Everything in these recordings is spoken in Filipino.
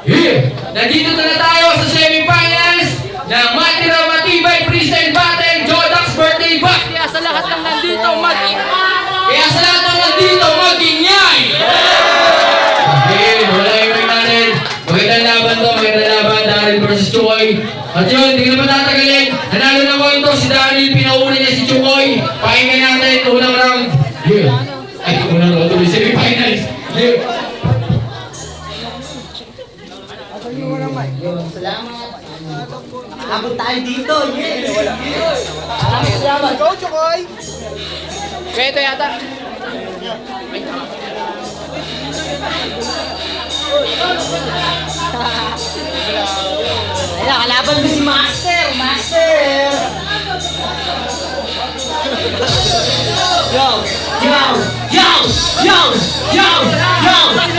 Nandito na tayo sa semifinals ng Matira Matibay Freestyle Battle Jodax Birthday Bash. Kaya sa lahat ng nandito, mag-ingay! Okay, wala yung natin. Magandang laban to, magandang laban. Daryl versus Chukoy. At yun, hindi ka na matatagalin. Nanalo na ko ito si Daryl, pinauli niya si Chukoy. Pakinggan natin, unang round. Ay, unang round to, semifinals. Salamat. Abot tayo dito. Yes. Salamat. Go, Chokoy. kaya ito yata. Ay, nakalaban mo si Master. Master. Yo.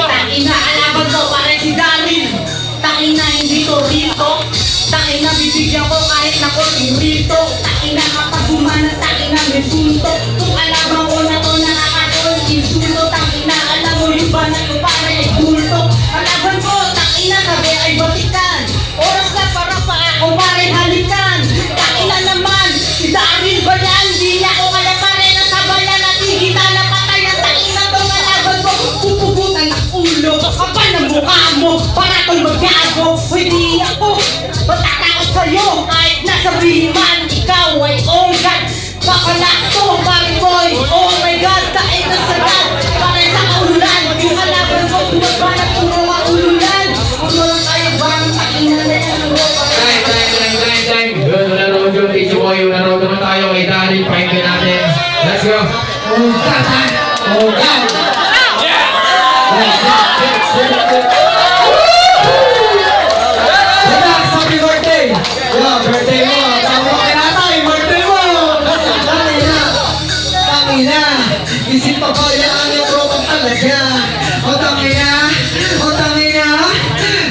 Tangina, kalaban ko pa rin si Daryl. Tangina, hindi ko rito. Tangina, bibigyan ko kahit na ko rito. Tangina, kapag gumana, tangina, may punto. Kung alaban ko na to, nakakataon, insulto. Tangina, alam mo yung banat ko para ay kulto. Alaban ko, tangina, sabi ay batikan. Oras na para pa ako para halikan. Tangina naman, si Daryl ba yan? Di niya ako kalaparin na sabayan at higita na patayan. Tangina to, alaban ko, pupugutan ng ulo. Kapal ng mukha mo, para ko'y maggago. Hindi ako matatakot sa'yo. Kahit nasabihin man, ikaw ay oh God. Bakala to, pare boy. Oh my God, dahil na sagad. Pare sa kaulan, yung kalaban ko, tumabanat ko mga ululan. Kung walang kayo bang takina na yan ang ropa. Time. Good, wala round yung kay Chukoy. Wala round naman tayo kay Daryl. Pakinggan natin. Let's go. Oh God. Happy birthday! Birthday mo! Tama ka na tayo! Birthday mo! Tangina! Isip pa ko yan ang yung robot talaga! Tangina!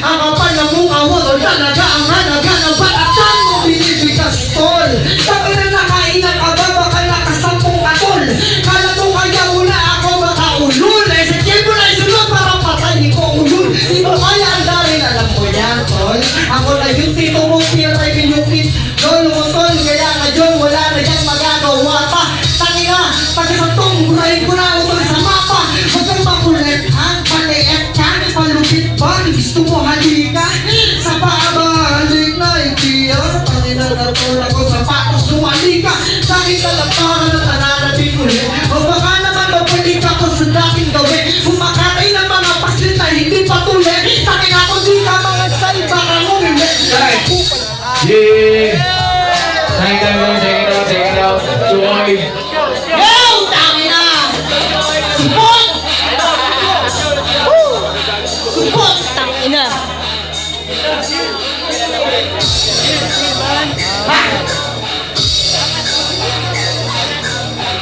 Ang kapal na mukha mo! Talaga ang halaga ng batatan mo! Binibigas tol! Tangina nakailan ka ba? Baka nakasampung katol! Kala mo kaya muna ako makaulul! Sa tiyan mo na isunod para patayin ko ulul! Di mo kaya ang Daryl, alam mo yan tol! Ako na yung tito mo, pinatay pinukit. Tol mo tol, kaya na John, wala na dyan magagawa pa. Tangina, pagkasantong burahin ko na utol sa mapa. Huwag kang makulit, ha? Paliit ka, palupit ba? Gusto mo halika? Sa paabalik na ikiyan. Tangina na tol ako sa patos lumalika. Sakit ka lang para na tananabing ulit. O baka naman mapalik ako sa dating gawin. Kumakatay ng mga paslit na hindi patuloy. Tangina ko di ka mga say, baka ngumili. Yeah! Check it out. Chukoy! Yo! Tangina! Support! Support! Tangina! Ha!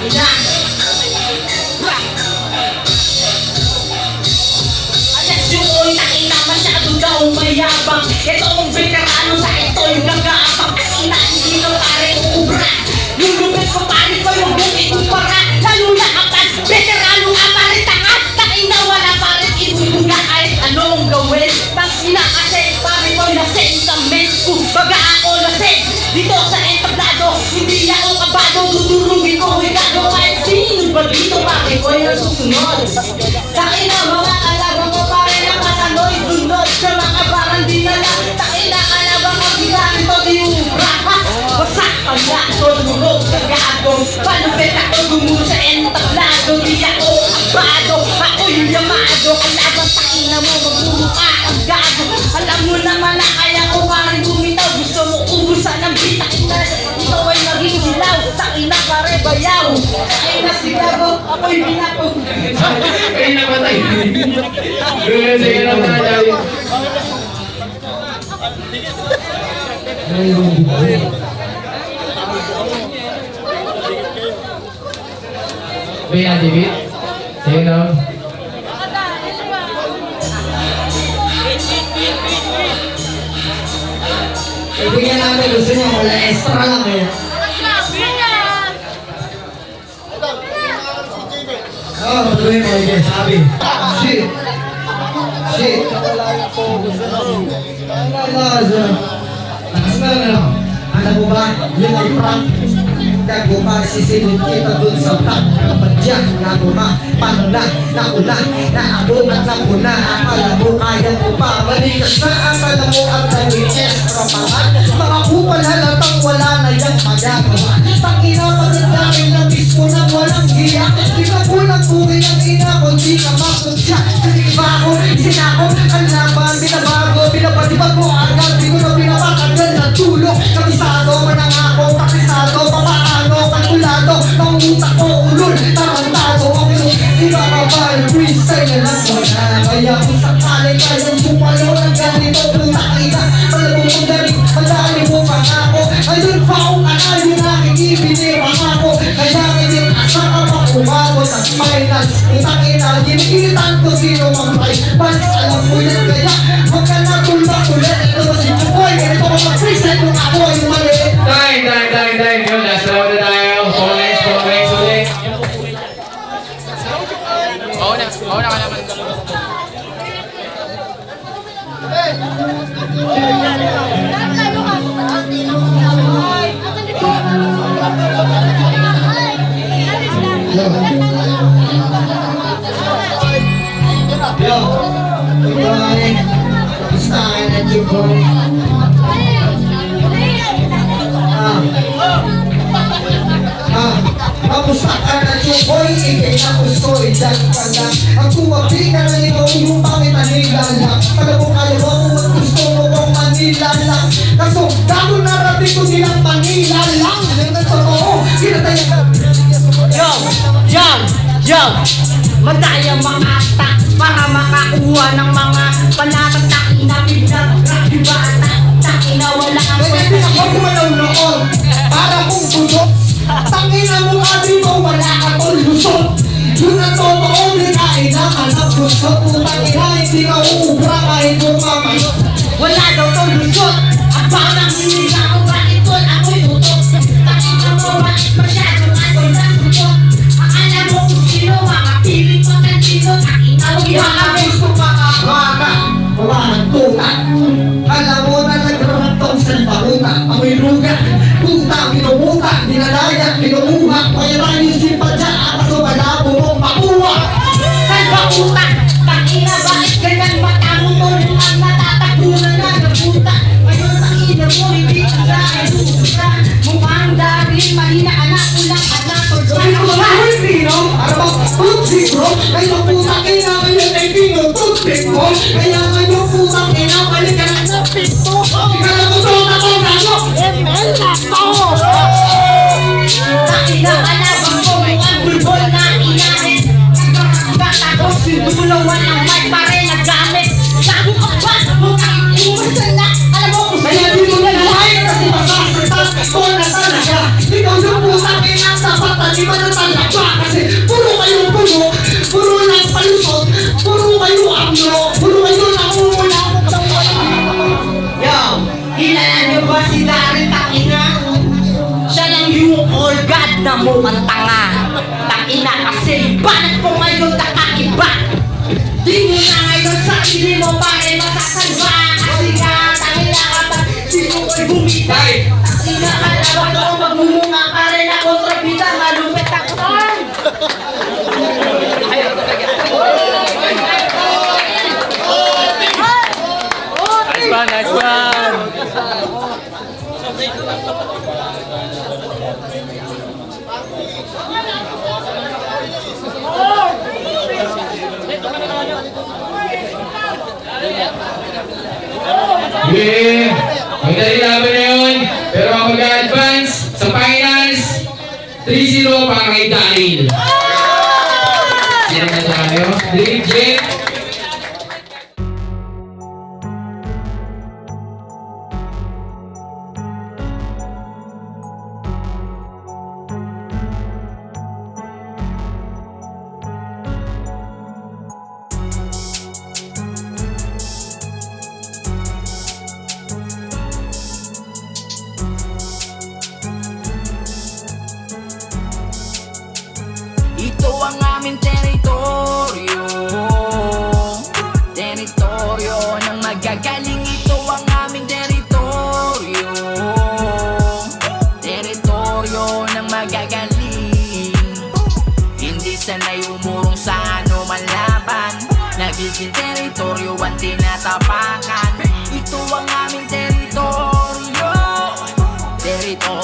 Ina! Alas yung oy, tangina, masyado daw mayabang. Ito ang veterano sa ito yung gagapang. Tangina, hindi ka pare ubra. Yung lupit ko pare ko yung bukit kumpara. Lalo na kapag veterano nga pare tanga. Tangina, wala pare ibubuga kahit anong gawin. Tangina kasi pare ko lasing kami. Kumbaga ako lasing dito sa entablado. Hindi ako kabado, tutulungin ko higado. Kahit sino ba dito pare ko yung susunod. Tangina, mga kalabang ko pare na katanoy. Dunod sa mga parang dinala. Tangina, kalabang ko ginamit ko yung braha. Wasak pag na tulunog sa gagong. Palupit ako gumulo sa entablado. Di ako abado, ako yung yamado. Kalabang tangina mo, magmumukha ang gago. Alam mo naman na kaya ko parang bumitaw. Gusto mo ubusan ng bitakina. Ikaw ay naging hilaw. Tangina pare bayaw. Tangina sigaro, ako'y binato. Kaya napatay! Good, check it out na tayo. Kaya David? Check it out. Ibigyan namin gusto niya, wala extra lang eh. Oo, matuloy mo, sabi. Shit! Shit. Lakas na. Alam mo ba, yun ay prank. Gago pa, sisilid kita dun sa top. Kapadya, gago ma, paano na, nauna, naabot at nakuna. Akala mo, kaya mo pa, mali ka sa akala mo at nag-ies. Rapangan, mga kupal halatang wala na yung magagawa. Tangina, pagkakain na mismo na walang hiya. Di ka pulang buhay ang ina ko, di ka makonsya. Siniba ako, sinako, ang laban, binabago, binabadibag mo agad. Di ko na pinapakagal na tulog. Kabisado, manangako, kakisado, papaano, kalkulado. Pangutak ko, ulol, tarantado. Ang ilong, iba ka ba, freestyle na lang mo na. Kaya kung sakali kayang sumalo ng ganito, putak ina. Malabong mong galing, madali mo pangako. Ayun pa kung ano yung aking ibinirang ako. Kaya ngayon, asa ka pa umabot ang finals. Utang ina, ginigitan ko sino mang right. Bans, alam mo yan kaya, huwag ka na tulbak ulit. Ito si Chukoy, ganito ko mag-freestyle kung ako yung mali. Time. Yun, last round na tayo. Focus ulit. Oo na ka naman. Yo, good morning. Kamusta ka na, Chukoy? Kamusta ka na, Chukoy? Ikay na kusoy, dyan ka na. Ang tumabi ka na ikaw yung pangit na nilalang. Kala mo kaya mo kung gusto mo kong manilalang. Kaso, gago narating ko nilang manilalang. Yan ang totoo, kinataya ka. Yo! Madaya mga akta para makakuha ng mga panatag na inabiglang kakibata. Takina wala ang Kaya din ako kumalaw noon, para kong budok. Tangina mo abi mo, wala ka tol lusot. Yun ang totoo, nikain na hanap gusto. Putang ina, hindi ka uubra kahit mo mamayo. wala daw to lusot. Ang parang hindi na ako bakit tol ako'y utok. Takina mo masyadong atol na sutot. Akala mo kung sino mga piling mo kanino. Takina mo Mga gusto mga kawahan tutan. Alam mo na nagrarantong sa baruta. Amoy ruga, puta, pinumuta, dinadaya, pinumuha. Kaya tayo yung simpadya, kaso malabo mong makuha. Salba utak, takina bakit ganyan mata mo tol ang natatagunan na nabuta. Ngayon takina mo hindi ka sa edusa. Mukhang darin mahina anak ulang anak tol. Sabi ko ba, Pino? Ano ba? Tutsi bro? Ngayon putang ina, ngayon ay Pino, tutsi mo. Kaya ngayon putang ina, balik ka na sa pito. Kaya ko to, gago. Takina alabang ko mukhang bulbol na inahin. Tapos sinulawan ng mic pa rin nagamit. Gago ka ba? Mukhang inuwasan na. Alam mo kung Kaya di mo na lahat kasi masasaktan ko na talaga. Ikaw yung putang ina, dapat taliban na talaga. Kasi puro kayong puno, puro lang palusot, puro kayo amno, puro kayo nakuula. Yo, kilala niyo ba si Daryl Takina? Siya lang yung all god na mukhang tanga. Takina kasi banat ko ngayon kakaiba. Di mo na ngayon sa sarili mo pare masasalba. Kasi nga takina ka pa sino ko'y bumita. Takina ka lawak ako magmumunga pa rin ako kontrabida. Malupit ako. Nice one. Yeah, magdali laban na yun. Pero ang mag-advance sa finals, 3-0 para kay Daryl. Sino na tayo? Dream Jet. Ito ang aming teritoryo. magagaling, ito ang aming teritoryo. Teritoryo ng magagaling, hindi sanay umurong sa anuman laban. Nagiging teritoryo ang tinatapakan. Ito ang aming teritoryo. Teritoryo